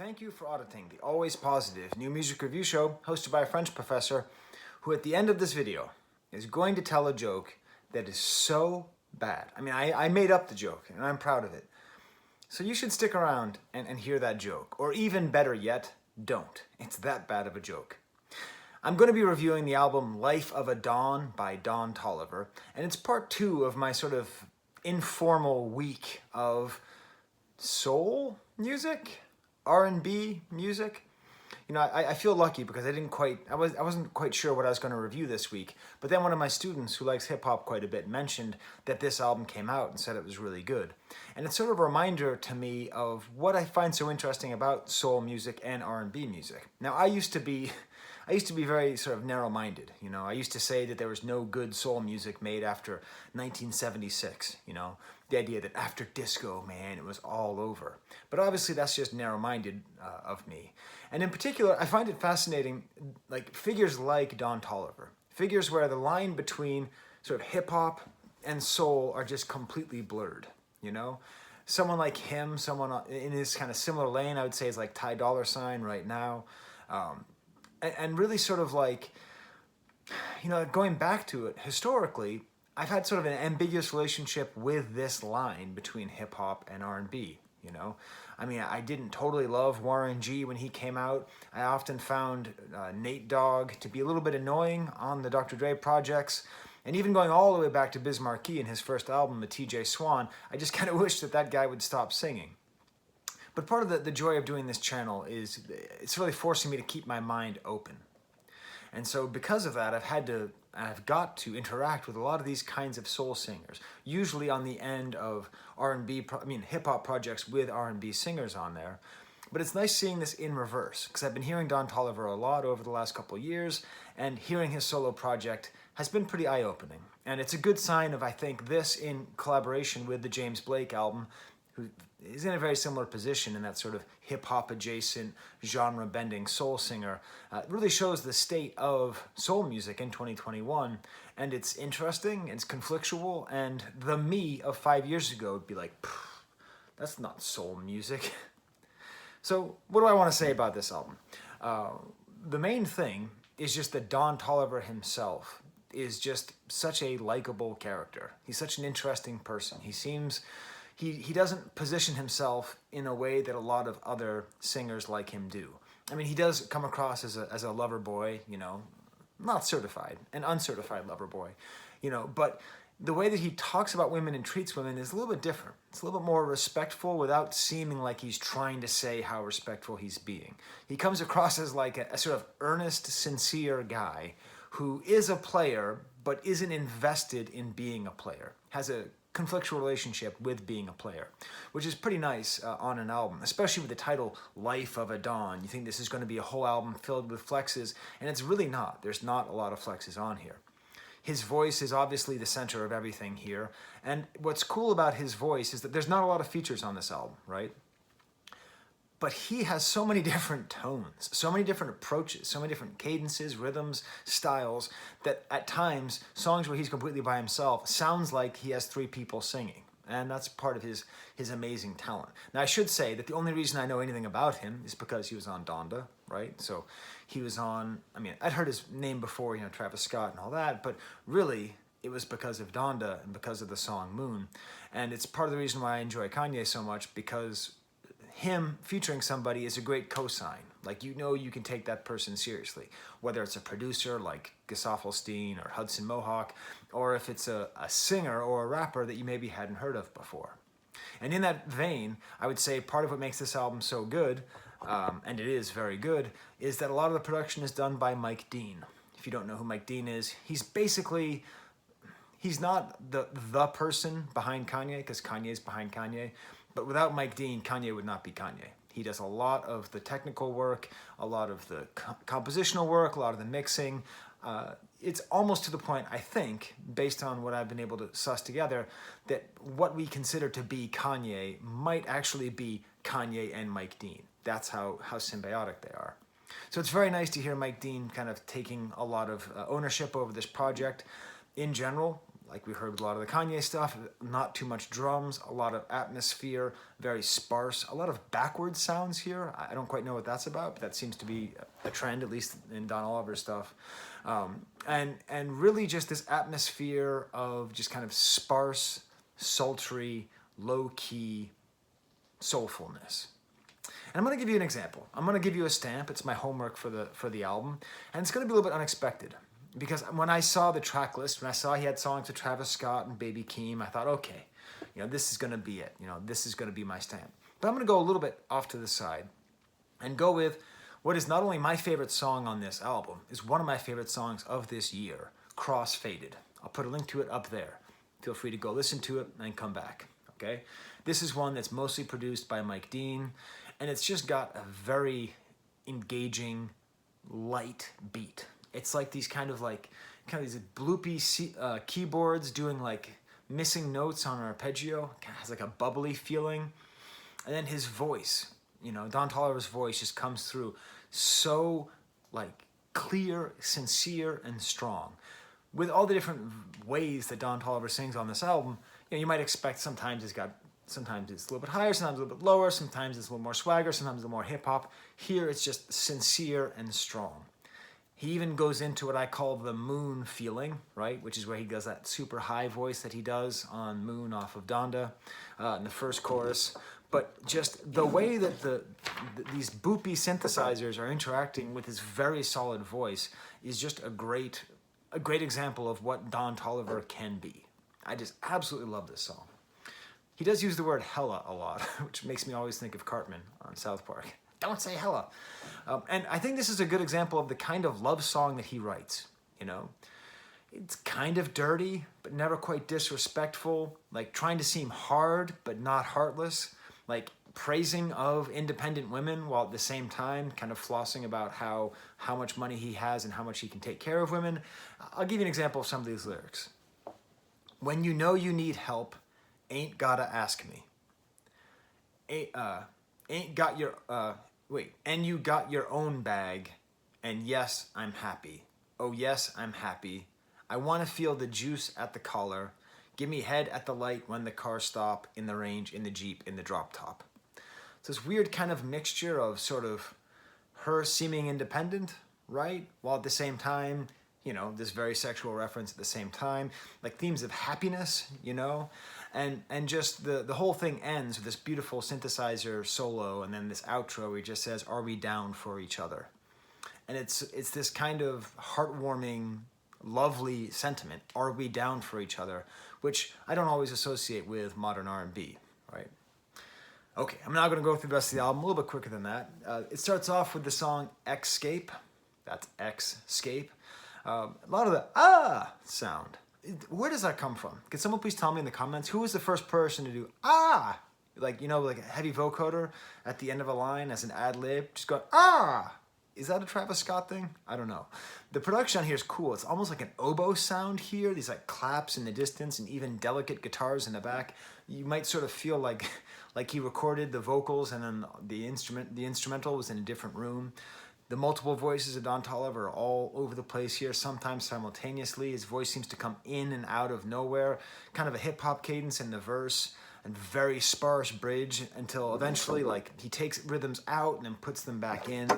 Thank you for auditing the Always Positive new music review show hosted by a French professor who at the end of this video is going to tell a joke that is so bad. I made up the joke and I'm proud of it. So you should stick around and hear that joke. Or even better yet, don't. It's that bad of a joke. I'm going to be reviewing the album Life of a Dawn by Don Toliver, and it's part 2 of my sort of informal week of soul music, R&B music. You know, I feel lucky because I wasn't quite sure what I was going to review this week, but then one of my students who likes hip-hop quite a bit mentioned that this album came out and said it was really good. And it's sort of a reminder to me of what I find so interesting about soul music and R&B music. Now, I used to be very sort of narrow-minded, you know. I used to say that there was no good soul music made after 1976, you know. The idea that after disco, man, it was all over. But obviously that's just narrow-minded of me. And in particular, I find it fascinating, like figures like Don Toliver. Figures where the line between sort of hip-hop and soul are just completely blurred, you know. Someone like him, someone in his kind of similar lane, I would say is like Ty Dolla $ign right now. And really sort of like, you know, going back to it, historically, I've had sort of an ambiguous relationship with this line between hip-hop and R&B, you know? I mean, I didn't totally love Warren G when he came out. I often found Nate Dogg to be a little bit annoying on the Dr. Dre projects. And even going all the way back to Biz Markie in his first album, the TJ Swan, I just kind of wish that guy would stop singing. But part of the joy of doing this channel is it's really forcing me to keep my mind open. And so because of that, I've got to interact with a lot of these kinds of soul singers, usually on the end of hip-hop projects with R&B singers on there. But it's nice seeing this in reverse, because I've been hearing Don Toliver a lot over the last couple of years, and hearing his solo project has been pretty eye-opening. And it's a good sign of, I think, this in collaboration with the James Blake album, who is in a very similar position in that sort of hip-hop adjacent, genre-bending soul singer. It really shows the state of soul music in 2021, and it's interesting, it's conflictual, and the me of 5 years ago would be like, that's not soul music. So what do I want to say about this album? The main thing is just that Don Toliver himself is just such a likable character. He's such an interesting person. He doesn't position himself in a way that a lot of other singers like him do. I mean, he does come across as a lover boy, you know, not certified, an uncertified lover boy, you know, but the way that he talks about women and treats women is a little bit different. It's a little bit more respectful without seeming like he's trying to say how respectful he's being. He comes across as like a sort of earnest, sincere guy who is a player but isn't invested in being a player, has a conflictual relationship with being a player, which is pretty nice on an album, especially with the title Life of a Dawn. You think this is going to be a whole album filled with flexes, and it's really not. There's not a lot of flexes on here. His voice is obviously the center of everything here, and what's cool about his voice is that there's not a lot of features on this album, right? But he has so many different tones, so many different approaches, so many different cadences, rhythms, styles, that at times, songs where he's completely by himself sounds like he has 3 people singing. And that's part of his amazing talent. Now, I should say that the only reason I know anything about him is because he was on Donda, right? So he was on, I'd heard his name before, you know, Travis Scott and all that, but really, it was because of Donda and because of the song Moon. And it's part of the reason why I enjoy Kanye so much, because him featuring somebody is a great cosign. Like, you know, you can take that person seriously, whether it's a producer like Gesaffelstein or Hudson Mohawk, or if it's a singer or a rapper that you maybe hadn't heard of before. And in that vein, I would say part of what makes this album so good, and it is very good, is that a lot of the production is done by Mike Dean. If you don't know who Mike Dean is, he's not the person behind Kanye, because Kanye's behind Kanye, but without Mike Dean, Kanye would not be Kanye. He does a lot of the technical work, a lot of the compositional work, a lot of the mixing. It's almost to the point, I think, based on what I've been able to suss together, that what we consider to be Kanye might actually be Kanye and Mike Dean. That's how symbiotic they are. So it's very nice to hear Mike Dean kind of taking a lot of ownership over this project. In general, like we heard with a lot of the Kanye stuff, not too much drums, a lot of atmosphere, very sparse, a lot of backwards sounds here. I don't quite know what that's about, but that seems to be a trend, at least in Don Toliver stuff. And really just this atmosphere of just kind of sparse, sultry, low-key soulfulness. And I'm going to give you an example. I'm going to give you a stamp. It's my homework for the album. And it's going to be a little bit unexpected. Because when I saw the track list, when I saw he had songs with Travis Scott and Baby Keem, I thought, okay, this is going to be it. This is going to be my stamp. But I'm going to go a little bit off to the side and go with what is not only my favorite song on this album, is one of my favorite songs of this year, Crossfaded. I'll put a link to it up there. Feel free to go listen to it and come back, okay? This is one that's mostly produced by Mike Dean, and it's just got a very engaging, light beat. It's like these kind of these bloopy keyboards doing like missing notes on an arpeggio. Kind of has like a bubbly feeling. And then his voice, Don Toliver's voice just comes through so like clear, sincere, and strong. With all the different ways that Don Toliver sings on this album, you might expect sometimes it's a little bit higher, sometimes a little bit lower, sometimes it's a little more swagger, sometimes a little more hip hop. Here it's just sincere and strong. He even goes into what I call the Moon feeling, right? Which is where he does that super high voice that he does on Moon off of Donda in the first chorus. But just the way that these boopy synthesizers are interacting with his very solid voice is just a great example of what Don Toliver can be. I just absolutely love this song. He does use the word hella a lot, which makes me always think of Cartman on South Park. Don't say hella. And I think this is a good example of the kind of love song that he writes, It's kind of dirty, but never quite disrespectful, like trying to seem hard, but not heartless, like praising of independent women while at the same time kind of flossing about how much money he has and how much he can take care of women. I'll give you an example of some of these lyrics. When you know you need help, ain't gotta ask me. And you got your own bag, and yes, I'm happy. Oh yes, I'm happy. I want to feel the juice at the collar. Give me head at the light when the car stop, in the range, in the Jeep, in the drop top. So this weird kind of mixture of sort of her seeming independent, right? While at the same time, this very sexual reference at the same time, like themes of happiness, and just the whole thing ends with this beautiful synthesizer solo and then this outro where he just says, "Are we down for each other?" And it's this kind of heartwarming, lovely sentiment, "Are we down for each other?" which I don't always associate with modern R&B, right? Okay, I'm now going to go through the rest of the album a little bit quicker than that. It starts off with the song Xscape. That's Xscape. A lot of the sound. Where does that come from? Can someone please tell me in the comments who was the first person to do like a heavy vocoder at the end of a line as an ad lib, just go Is that a Travis Scott thing? I don't know. The production on here is cool. It's almost like an oboe sound here. These like claps in the distance and even delicate guitars in the back. You might sort of feel like he recorded the vocals and then the instrumental was in a different room. The multiple voices of Don Toliver are all over the place here, sometimes simultaneously. His voice seems to come in and out of nowhere, kind of a hip-hop cadence in the verse, and very sparse bridge until eventually he takes rhythms out and then puts them back in.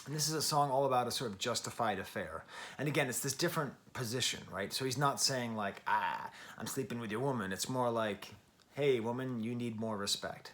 And this is a song all about a sort of justified affair. And again, it's this different position, right? So he's not saying I'm sleeping with your woman. It's more like, hey, woman, you need more respect.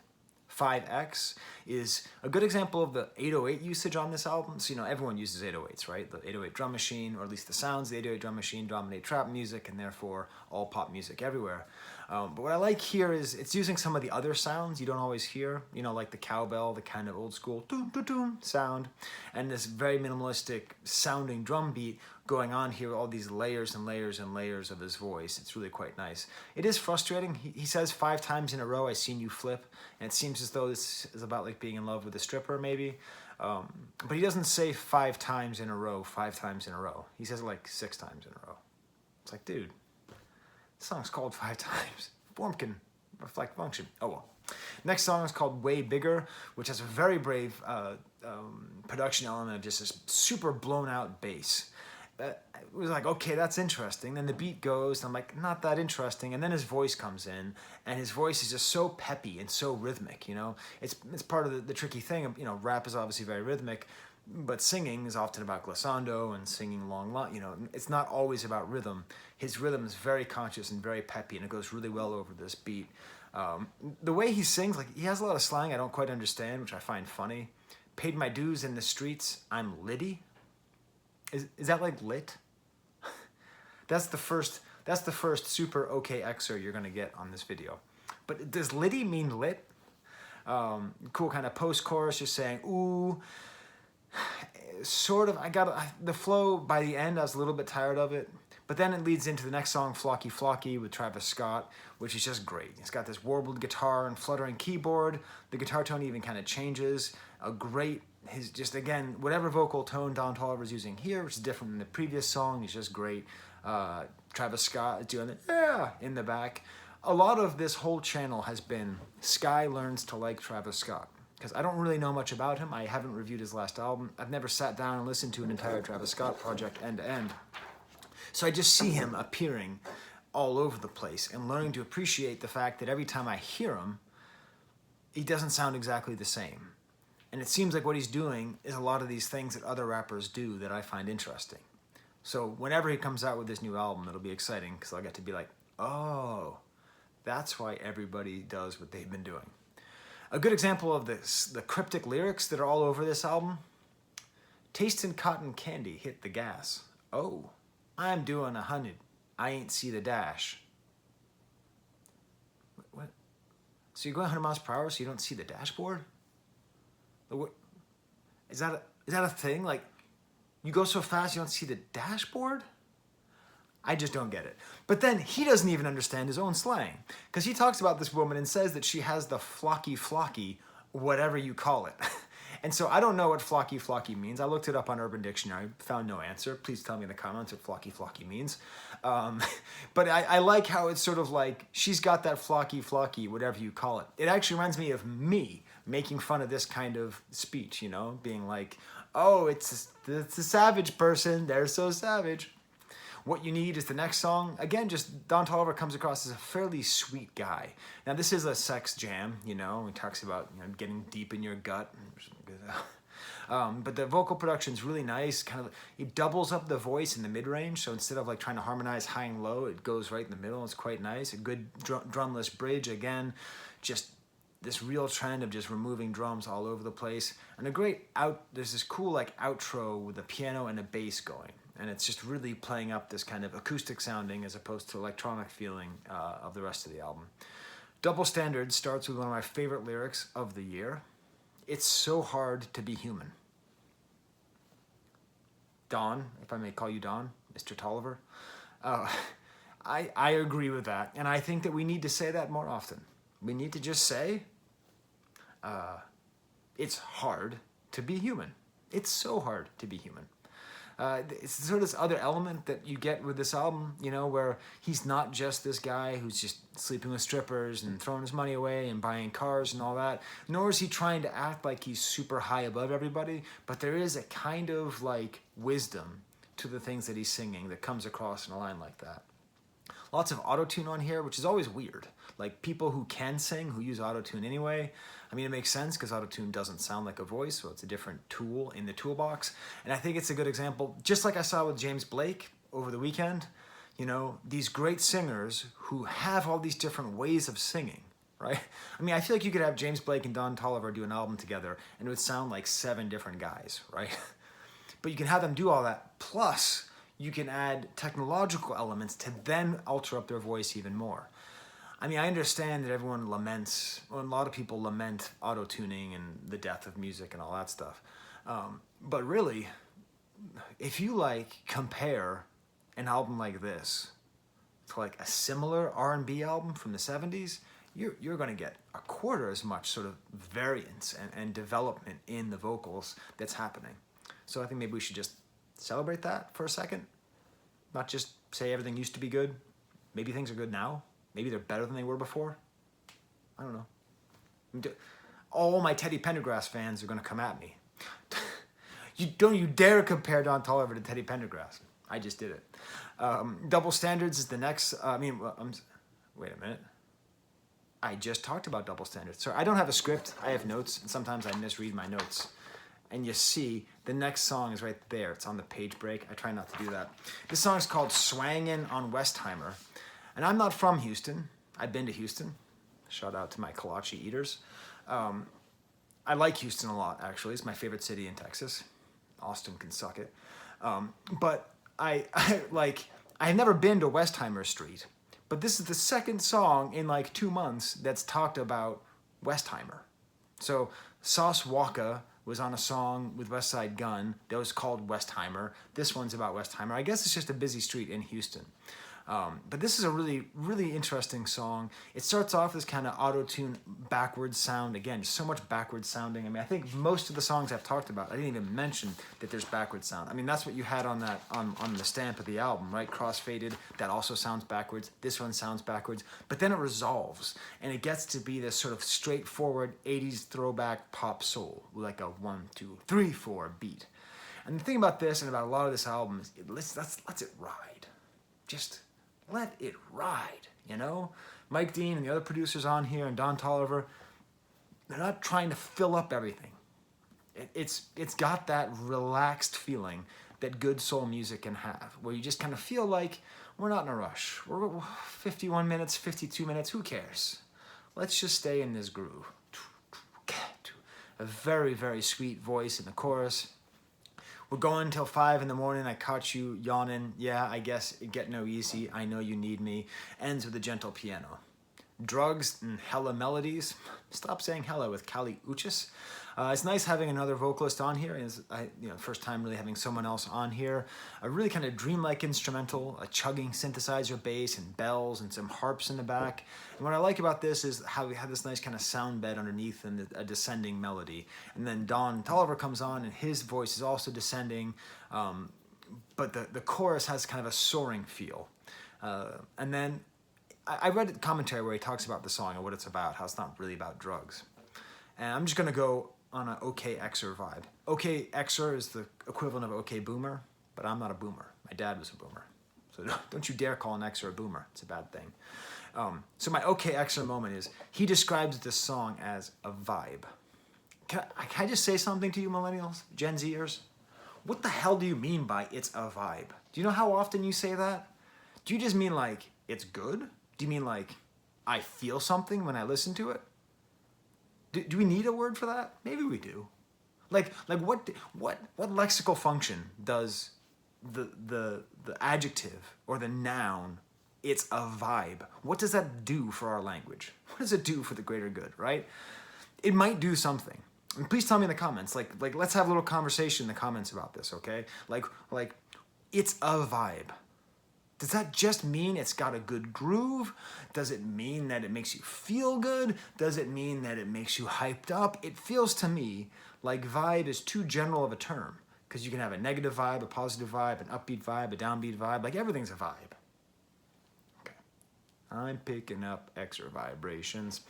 5X is a good example of the 808 usage on this album. So, everyone uses 808s, right? The 808 drum machine, or at least the sounds of the 808 drum machine dominate trap music and therefore all pop music everywhere. But what I like here is it's using some of the other sounds you don't always hear, like the cowbell, the kind of old school doom sound, and this very minimalistic sounding drum beat going on here, all these layers and layers and layers of his voice. It's really quite nice. It is frustrating. He says 5 times in a row, "I seen you flip," and it seems as though this is about being in love with a stripper maybe. But he doesn't say 5 times in a row, 5 times in a row. He says it 6 times in a row. It's like, dude, this song's called 5 times. Form can reflect function. Oh well. Next song is called Way Bigger, which has a very brave production element of just this super blown out bass. it was like, okay, that's interesting. Then the beat goes, and I'm like, not that interesting. And then his voice comes in, and his voice is just so peppy and so rhythmic, you know? It's part of the tricky thing. You know, rap is obviously very rhythmic, but singing is often about glissando and singing you know, it's not always about rhythm. His rhythm is very conscious and very peppy, and it goes really well over this beat. The way he sings, like, he has a lot of slang I don't quite understand, which I find funny. Paid my dues in the streets, I'm litty. Is that like lit? That's the first super okay excerpt you're gonna get on this video. But does litty mean lit? Cool kind of post-chorus, just saying, ooh. Sort of, the flow by the end, I was a little bit tired of it. But then it leads into the next song, Flocky Flocky, with Travis Scott, which is just great. It's got this warbled guitar and fluttering keyboard. The guitar tone even kind of changes. Just again, whatever vocal tone Don Toliver's using here, which is different than the previous song, is just great. Travis Scott is doing the yeah in the back. A lot of this whole channel has been Sky learns to like Travis Scott. Because I don't really know much about him. I haven't reviewed his last album. I've never sat down and listened to an entire Travis Scott project end to end. So I just see him appearing all over the place and learning to appreciate the fact that every time I hear him, he doesn't sound exactly the same. And it seems like what he's doing is a lot of these things that other rappers do that I find interesting. So whenever he comes out with this new album, it'll be exciting because I'll get to be like, oh, that's why everybody does what they've been doing. A good example of this, the cryptic lyrics that are all over this album. Tasting cotton candy, hit the gas. Oh, I'm doing 100. I ain't see the dash. What? So you're going 100 miles per hour so you don't see the dashboard? Is that a thing? Like, you go so fast you don't see the dashboard? I just don't get it. But then he doesn't even understand his own slang. Because he talks about this woman and says that she has the flocky flocky, whatever you call it. And so I don't know what flocky flocky means. I looked it up on Urban Dictionary, found no answer. Please tell me in the comments what flocky flocky means. But I like how it's sort of like, she's got that flocky flocky, whatever you call it. It actually reminds me of me making fun of this kind of speech, you know? Being like, oh, it's a savage person, they're so savage. What you need is the next song. Again, just Don Toliver comes across as a fairly sweet guy. Now, this is a sex jam, you know. He talks about, you know, getting deep in your gut. But the vocal production's really nice. He doubles up the voice in the mid-range. So instead of like trying to harmonize high and low, it goes right in the middle. It's quite nice. A good drumless bridge. Again, just this real trend of just removing drums all over the place. And there's this cool like outro with a piano and a bass going. And it's just really playing up this kind of acoustic sounding as opposed to electronic feeling of the rest of the album. Double Standard starts with one of my favorite lyrics of the year. It's so hard to be human. Don, if I may call you Don, Mr. Toliver. I agree with that. And I think that we need to say that more often. We need to just say, it's hard to be human. It's so hard to be human. It's sort of this other element that you get with this album, you know, where he's not just this guy who's just sleeping with strippers and throwing his money away and buying cars and all that, nor is he trying to act like he's super high above everybody, but there is a kind of like wisdom to the things that he's singing that comes across in a line like that. Lots of auto-tune on here, which is always weird. Like people who can sing, who use auto-tune anyway. I mean, it makes sense because auto-tune doesn't sound like a voice, so it's a different tool in the toolbox. And I think it's a good example, just like I saw with James Blake over the weekend, you know, these great singers who have all these different ways of singing, right? I mean, I feel like you could have James Blake and Don Toliver do an album together and it would sound like 7 different guys, right? But you can have them do all that, plus you can add technological elements to then alter up their voice even more. I mean, I understand that everyone laments, well, a lot of people lament auto-tuning and the death of music and all that stuff. But really, if you like compare an album like this to like a similar R&B album from the 70s, you're going to get a quarter as much sort of variance and development in the vocals that's happening. So I think maybe we should just celebrate that for a second. Not just say everything used to be good. Maybe things are good now. Maybe they're better than they were before. I don't know. All my Teddy Pendergrass fans are going to come at me. You dare compare Don Toliver to Teddy Pendergrass. I just did it. Double Standards is the next, wait a minute. I just talked about Double Standards. So I don't have a script, I have notes, and sometimes I misread my notes. And you see, the next song is right there. It's on the page break. I try not to do that. This song is called Swangin' on Westheimer. And I'm not from Houston. I've been to Houston. Shout out to my kolache eaters. I like Houston a lot, actually. It's my favorite city in Texas. Austin can suck it. But I've never been to Westheimer Street. But this is the second song in like 2 months that's talked about Westheimer. So Sauce Walka was on a song with West Side Gun that was called Westheimer. This one's about Westheimer. I guess it's just a busy street in Houston. But this is a really, really interesting song. It starts off as kind of auto-tune backwards sound. Again, just so much backwards sounding. I mean, I think most of the songs I've talked about, I didn't even mention that there's backwards sound. I mean, that's what you had on that on the stamp of the album, right? Crossfaded, that also sounds backwards. This one sounds backwards. But then it resolves, and it gets to be this sort of straightforward 80s throwback pop soul with like a 1, 2, 3, 4 beat. And the thing about this and about a lot of this album is it lets it ride. Just let it ride, you know? Mike Dean and the other producers on here and Don Toliver, they're not trying to fill up everything. It's got that relaxed feeling that good soul music can have, where you just kind of feel like we're not in a rush. We're 51 minutes, 52 minutes, who cares? Let's just stay in this groove. A very, very sweet voice in the chorus. We're going till 5 in the morning. I caught you yawning. Yeah, I guess it get no easy. I know you need me. Ends with a gentle piano. Drugs and hella melodies. Stop saying hella with Kali Uchis. It's nice having another vocalist on here. It's first time really having someone else on here. A really kind of dreamlike instrumental, a chugging synthesizer bass and bells and some harps in the back. And what I like about this is how we have this nice kind of sound bed underneath and a descending melody. And then Don Toliver comes on and his voice is also descending, but the chorus has kind of a soaring feel. And then I read a commentary where he talks about the song and what it's about, how it's not really about drugs. And I'm just going to go on an OK Xer vibe. OK Xer is the equivalent of OK Boomer, but I'm not a boomer. My dad was a boomer. So don't you dare call an Xer a boomer. It's a bad thing. So my OK Xer moment is, he describes this song as a vibe. Can I just say something to you millennials, Gen Zers? What the hell do you mean by it's a vibe? Do you know how often you say that? Do you just mean like it's good? Do you mean like I feel something when I listen to it? Do we need a word for that? Maybe we do. Like what lexical function does the adjective or the noun it's a vibe? What does that do for our language? What does it do for the greater good, right? It might do something. And please tell me in the comments. Like let's have a little conversation in the comments about this, okay? Like it's a vibe. Does that just mean it's got a good groove? Does it mean that it makes you feel good? Does it mean that it makes you hyped up? It feels to me like vibe is too general of a term, because you can have a negative vibe, a positive vibe, an upbeat vibe, a downbeat vibe. Like everything's a vibe. Okay. I'm picking up extra vibrations.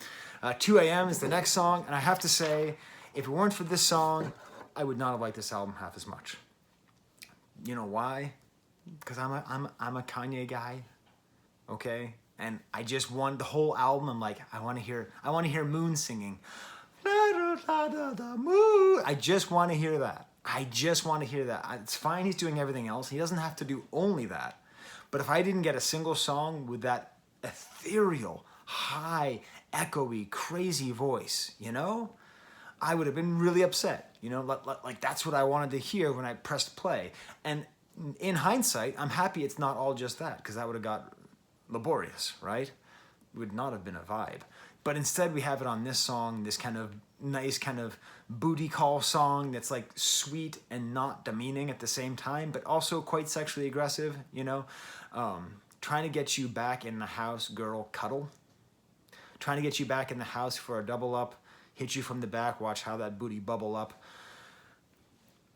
2 a.m. is the next song, and I have to say, if it weren't for this song, I would not have liked this album half as much. You know why? Because I'm a Kanye guy, okay? And I just want the whole album. I'm like, I want to hear Moon singing. Moon. I just want to hear that. It's fine he's doing everything else. He doesn't have to do only that. But if I didn't get a single song with that ethereal, high, echoey, crazy voice, you know, I would have been really upset. You know, like that's what I wanted to hear when I pressed play. And in hindsight, I'm happy it's not all just that, because that would have got laborious, right? It would not have been a vibe. But instead we have it on this song, this kind of nice kind of booty call song that's like sweet and not demeaning at the same time, but also quite sexually aggressive, you know? Trying to get you back in the house, girl, cuddle. Trying to get you back in the house for a double up, hit you from the back, watch how that booty bubble up.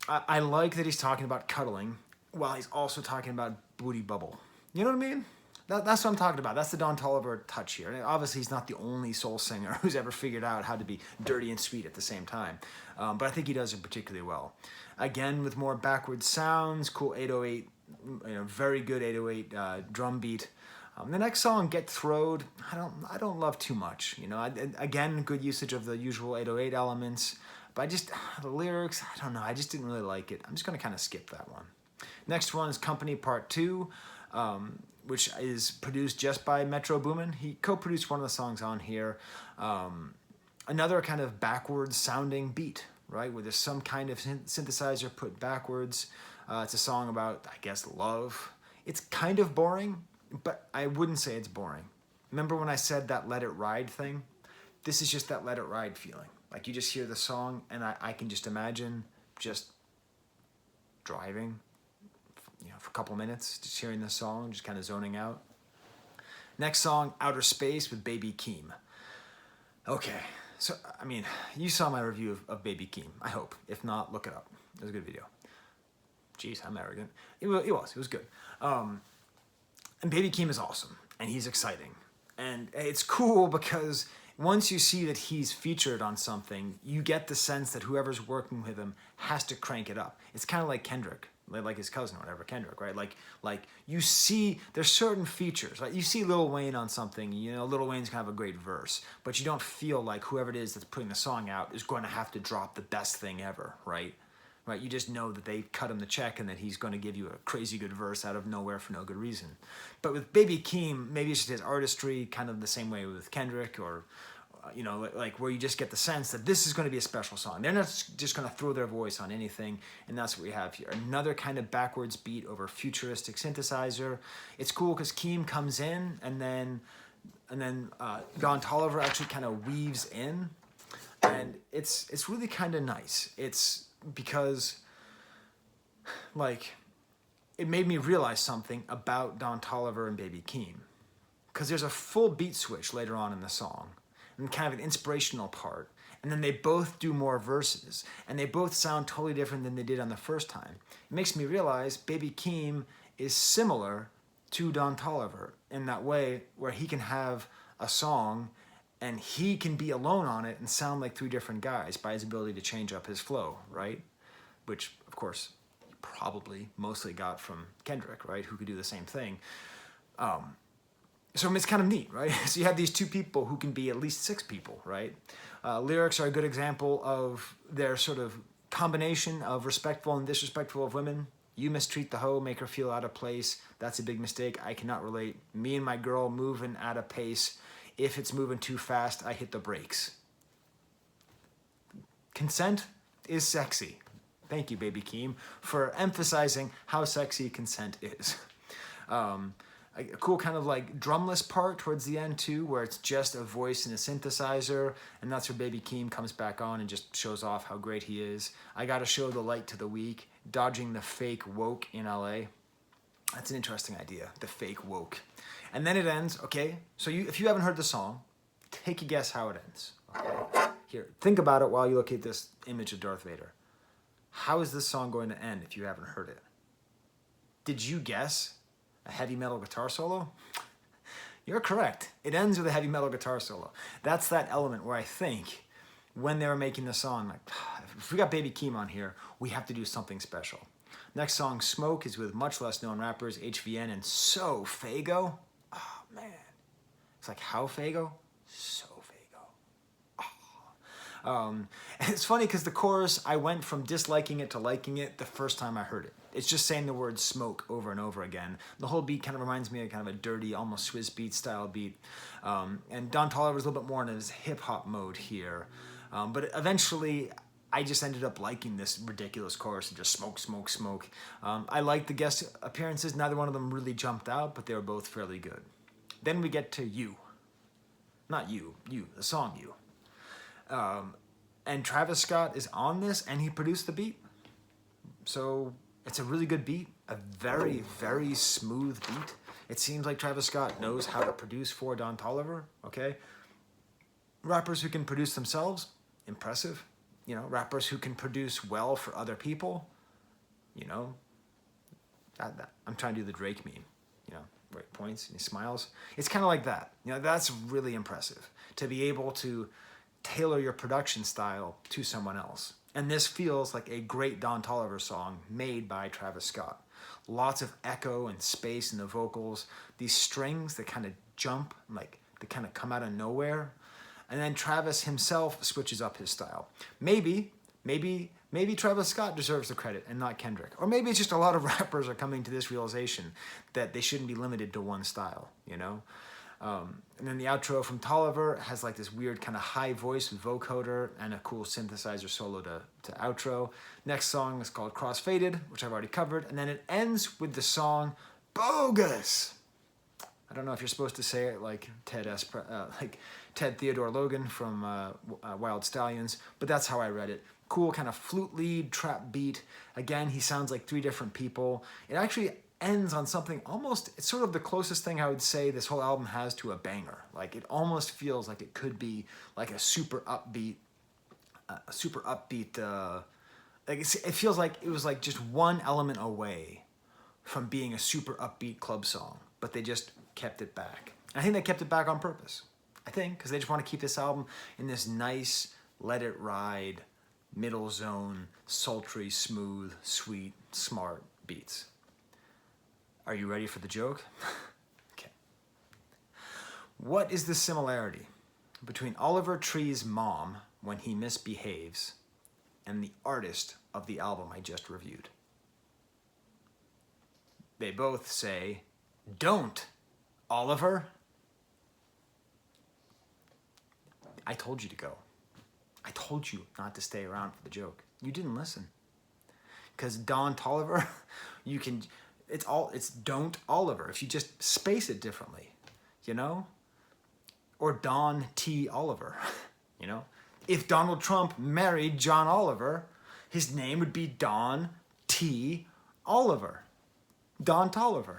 I like that he's talking about cuddling, while he's also talking about booty bubble. You know what I mean? That's what I'm talking about. That's the Don Toliver touch here. And obviously, he's not the only soul singer who's ever figured out how to be dirty and sweet at the same time. But I think he does it particularly well. Again, with more backwards sounds, cool 808, very good 808 drum beat. The next song, Get Throwed, I don't love too much. Again, good usage of the usual 808 elements. But the lyrics, I don't know. I just didn't really like it. I'm just going to kind of skip that one. Next one is Company Part 2. Which is produced just by Metro Boomin. He co-produced one of the songs on here. Another kind of backwards sounding beat, right? Where there's some kind of synthesizer put backwards. It's a song about, I guess, love. It's kind of boring, but I wouldn't say it's boring. Remember when I said that Let It Ride thing? This is just that Let It Ride feeling. Like you just hear the song and I can just imagine just driving for a couple minutes, just hearing the song, just kind of zoning out. Next song, Outer Space with Baby Keem. Okay, so, you saw my review of Baby Keem, I hope. If not, look it up. It was a good video. Jeez, I'm arrogant. It was good. And Baby Keem is awesome, and he's exciting. And it's cool because once you see that he's featured on something, you get the sense that whoever's working with him has to crank it up. It's kind of like Kendrick. Like his cousin or whatever, Kendrick, right? Like you see, there's certain features. Like you see Lil Wayne on something, Lil Wayne's gonna have a great verse, but you don't feel like whoever it is that's putting the song out is going to have to drop the best thing ever, right? Right? You just know that they cut him the check and that he's going to give you a crazy good verse out of nowhere for no good reason. But with Baby Keem, maybe it's just his artistry, kind of the same way with Kendrick or like where you just get the sense that this is going to be a special song. They're not just going to throw their voice on anything, and that's what we have here. Another kind of backwards beat over futuristic synthesizer. It's cool because Keem comes in, and then Don Toliver actually kind of weaves in, and it's really kind of nice. It's because, like, it made me realize something about Don Toliver and Baby Keem, because there's a full beat switch later on in the song, and kind of an inspirational part. And then they both do more verses, and they both sound totally different than they did on the first time. It makes me realize Baby Keem is similar to Don Toliver in that way, where he can have a song and he can be alone on it and sound like three different guys by his ability to change up his flow, right? Which, of course, he probably mostly got from Kendrick, right? Who could do the same thing. So it's kind of neat, right? So you have these two people who can be at least six people, right? Lyrics are a good example of their sort of combination of respectful and disrespectful of women. You mistreat the hoe, make her feel out of place. That's a big mistake. I cannot relate. Me and my girl moving at a pace. If it's moving too fast, I hit the brakes. Consent is sexy. Thank you, Baby Keem, for emphasizing how sexy consent is. A cool kind of like drumless part towards the end too, where it's just a voice and a synthesizer, and that's where Baby Keem comes back on and just shows off how great he is. I gotta show the light to the weak, dodging the fake woke in LA. That's an interesting idea, the fake woke. And then it ends, okay, so if you haven't heard the song, take a guess how it ends, okay? Here, think about it while you look at this image of Darth Vader. How is this song going to end if you haven't heard it? Did you guess a heavy metal guitar solo? You're correct. It ends with a heavy metal guitar solo. That's that element where I think when they were making the song, like, if we got Baby Keem on here, we have to do something special. Next song, Smoke, is with much less known rappers, HVN and So Fago. Oh, man. It's like, how Fago? So Fago. Oh. And it's funny because the chorus, I went from disliking it to liking it the first time I heard it. It's just saying the word smoke over and over again. The whole beat kind of reminds me of kind of a dirty, almost Swizz Beatz style beat. And Don Toliver's a little bit more in his hip-hop mode here. But eventually, I just ended up liking this ridiculous chorus and just smoke, smoke, smoke. I liked the guest appearances. Neither one of them really jumped out, but they were both fairly good. Then we get to You. Not You, the song You. And Travis Scott is on this, and he produced the beat. So it's a really good beat, a very, very smooth beat. It seems like Travis Scott knows how to produce for Don Toliver, okay? Rappers who can produce themselves, impressive. You know, rappers who can produce well for other people, you know. I'm trying to do the Drake meme, you know. where he points and he smiles. It's kind of like that. You know, that's really impressive, to be able to tailor your production style to someone else. And this feels like a great Don Toliver song made by Travis Scott. Lots of echo and space in the vocals, these strings that kind of jump, like they kind of come out of nowhere. And then Travis himself switches up his style. Maybe Travis Scott deserves the credit and not Kendrick. Or maybe it's just a lot of rappers are coming to this realization that they shouldn't be limited to one style, you know? And then the outro from Toliver has like this weird kind of high voice vocoder and a cool synthesizer solo to outro. Next song is called Crossfaded, which I've already covered. And then it ends with the song Bogus. I don't know if you're supposed to say it like Ted Theodore Logan from Wild Stallions, but that's how I read it. Cool kind of flute lead, trap beat. Again, he sounds like three different people. It actually ends on something almost, it's sort of the closest thing I would say this whole album has to a banger. Like it almost feels like it could be like a super upbeat, like it feels like it was like just one element away from being a super upbeat club song, but they just kept it back. I think they kept it back on purpose. I think, because they just want to keep this album in this nice, let it ride, middle zone, sultry, smooth, sweet, smart beats. Are you ready for the joke? Okay. What is the similarity between Oliver Tree's mom when he misbehaves and the artist of the album I just reviewed? They both say, "Don't, Oliver." I told you to go. I told you not to stay around for the joke. You didn't listen. Because Don Toliver, it's Don't Oliver. If you just space it differently, you know? Or Don T. Oliver, you know? If Donald Trump married John Oliver, his name would be Don T. Oliver. Don Toliver.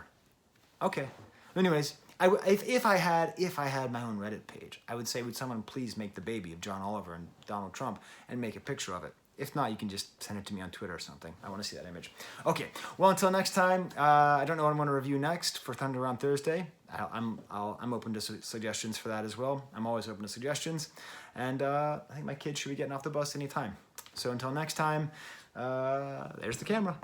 Okay. Anyways, if I had my own Reddit page, I would say, would someone please make the baby of John Oliver and Donald Trump and make a picture of it? If not, you can just send it to me on Twitter or something. I want to see that image. Okay, well, until next time, I don't know what I'm going to review next for Thunder on Thursday. I'm open to suggestions for that as well. I'm always open to suggestions. And I think my kids should be getting off the bus anytime. So until next time, there's the camera.